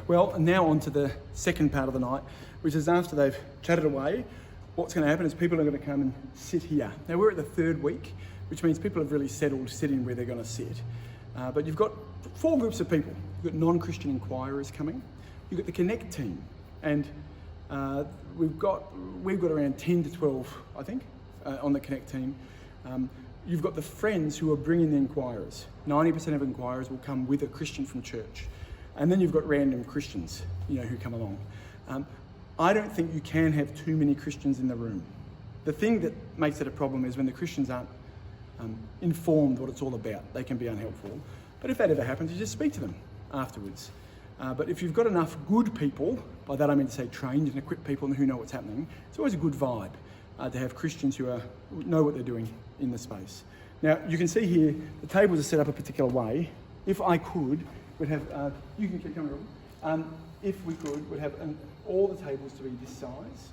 Well, now on to the second part of the night, which is after they've chatted away, what's going to happen is people are going to come and sit here. Now we're at the third week, which means people have really settled sitting where they're going to sit. But you've got four groups of people. You've got non-Christian inquirers coming. You've got the Connect team, and we've got around 10 to 12, I think, on the Connect team. You've got the friends who are bringing the inquirers. 90% of inquirers will come with a Christian from church. And then you've got random Christians, who come along. I don't think you can have too many Christians in the room. The thing that makes it a problem is when the Christians aren't informed what it's all about. They can be unhelpful. But if that ever happens, you just speak to them afterwards. But if you've got enough good people, by that I mean to say trained and equipped people who know what's happening, it's always a good vibe to have Christians who know what they're doing in the space. Now, you can see here, the tables are set up a particular way. If I could, we'd have, you can keep coming on. If we could, we'd have all the tables to be this size,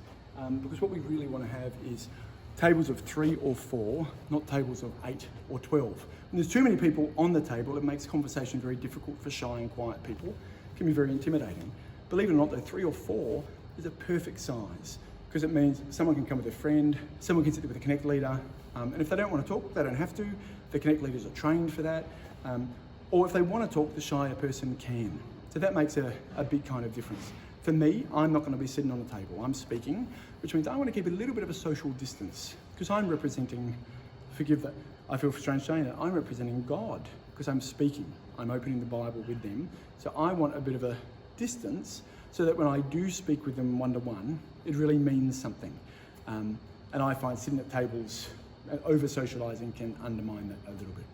because what we really want to have is tables of 3 or 4, not tables of 8 or 12. When there's too many people on the table, it makes conversation very difficult for shy and quiet people. It can be very intimidating. Believe it or not, though, 3 or 4 is a perfect size, because it means someone can come with a friend, someone can sit there with a Connect leader, and if they don't want to talk, they don't have to. The Connect leaders are trained for that. Or if they want to talk, the shyer person can. So that makes a big kind of difference. For me, I'm not going to be sitting on the table. I'm speaking, which means I want to keep a little bit of a social distance, because I'm representing, forgive that, I feel strange saying that, I'm representing God, because I'm speaking. I'm opening the Bible with them. So I want a bit of a distance so that when I do speak with them one-to-one, it really means something. And I find sitting at tables, over-socialising can undermine that a little bit.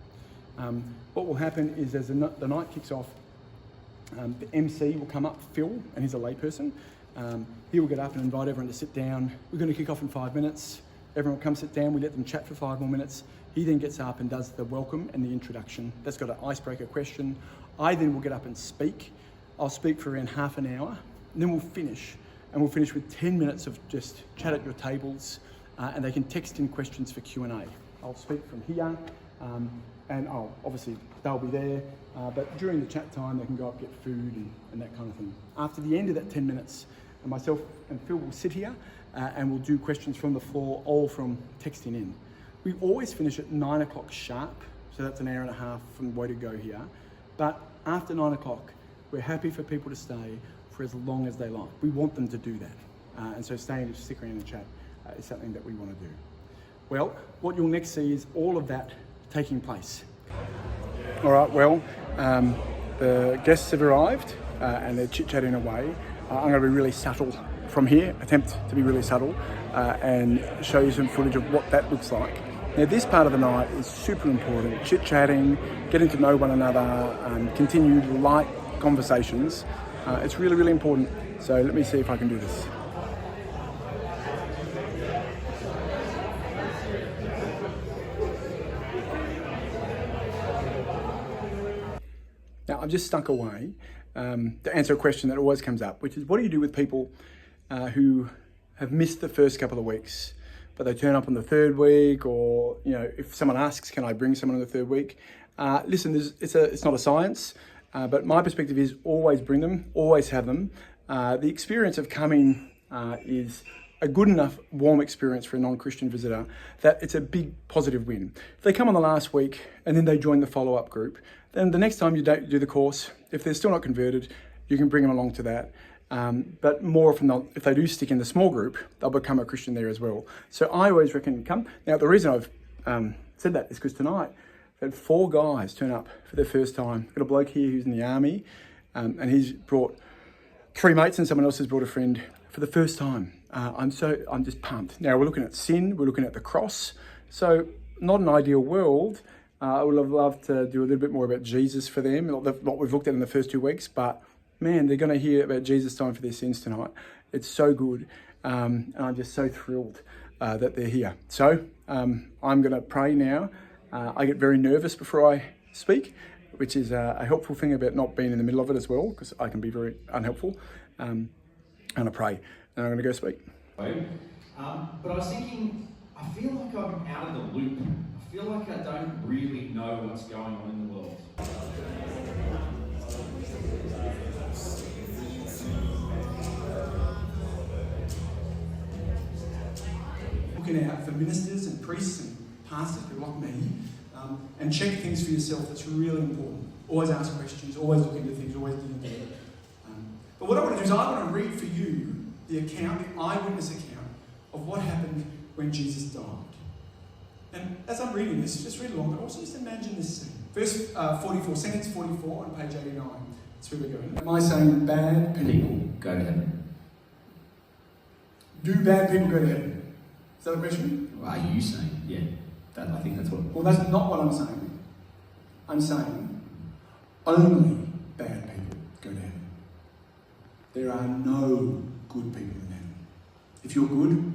What will happen is as the night kicks off, the MC will come up, Phil, and he's a layperson. He will get up and invite everyone to sit down. We're going to kick off in 5 minutes. Everyone will come sit down. We let them chat for 5 more minutes. He then gets up and does the welcome and the introduction. That's got an icebreaker question. I then will get up and speak. I'll speak for around half an hour, and then we'll finish. And we'll finish with 10 minutes of just chat at your tables, and they can text in questions for Q&A. I'll speak from here. And obviously they'll be there, but during the chat time they can go up, get food and that kind of thing. After the end of that 10 minutes, myself and Phil will sit here and we'll do questions from the floor, all from texting in. We always finish at 9 o'clock sharp, so that's an hour and a half from the way to go here. But after 9 o'clock, we're happy for people to stay for as long as they like. We want them to do that. And so staying and stick around and chat is something that we want to do. Well, what you'll next see is all of that taking place. All right, well, the guests have arrived and they're chit-chatting away. I'm going to be really subtle from here, attempt to be really subtle and show you some footage of what that looks like. Now, this part of the night is super important. Chit-chatting, getting to know one another, continued light conversations. It's really, really important. So let me see if I can do this. Now, I've just stuck away to answer a question that always comes up, which is what do you do with people who have missed the first couple of weeks, but they turn up on the third week, or if someone asks, can I bring someone on the third week? Listen, it's not a science, but my perspective is always bring them, always have them. The experience of coming is a good enough warm experience for a non-Christian visitor that it's a big positive win. If they come on the last week and then they join the follow-up group, then the next time you don't do the course, if they're still not converted, you can bring them along to that. But more often than not, if they do stick in the small group, they'll become a Christian there as well. So I always recommend come. Now, the reason I've said that is because tonight I've had 4 guys turn up for their first time. I've got a bloke here who's in the army, and he's brought 3 mates and someone else has brought a friend for the first time. I'm just pumped. Now, we're looking at sin, we're looking at the cross. So not an ideal world. I would have loved to do a little bit more about Jesus for them, what we've looked at in the first 2 weeks, but man, they're going to hear about Jesus dying for their sins tonight. It's so good, and I'm just so thrilled that they're here. So I'm going to pray now. I get very nervous before I speak, which is a helpful thing about not being in the middle of it as well, because I can be very unhelpful. I'm going to pray, and I'm going to go speak. But I was thinking, I feel like I'm out of the loop. I feel like I don't really know what's going on in the world. looking out for ministers and priests and pastors, people like me, and check things for yourself. That's really important. Always ask questions, always look into things, always dig into it. But what I want to do is I want to read for you the account, the eyewitness account of what happened when Jesus died. And as I'm reading this, just read along, but also just imagine this scene. Verse 44, sentence 44 on page 89. That's where we're going. Am I saying bad people Go to heaven. Do bad people go to heaven? Is that a question? Well, are you saying? Yeah. I think that's what. Well, that's not what I'm saying. I'm saying only bad people go to heaven. There are no good people in heaven. If you're good,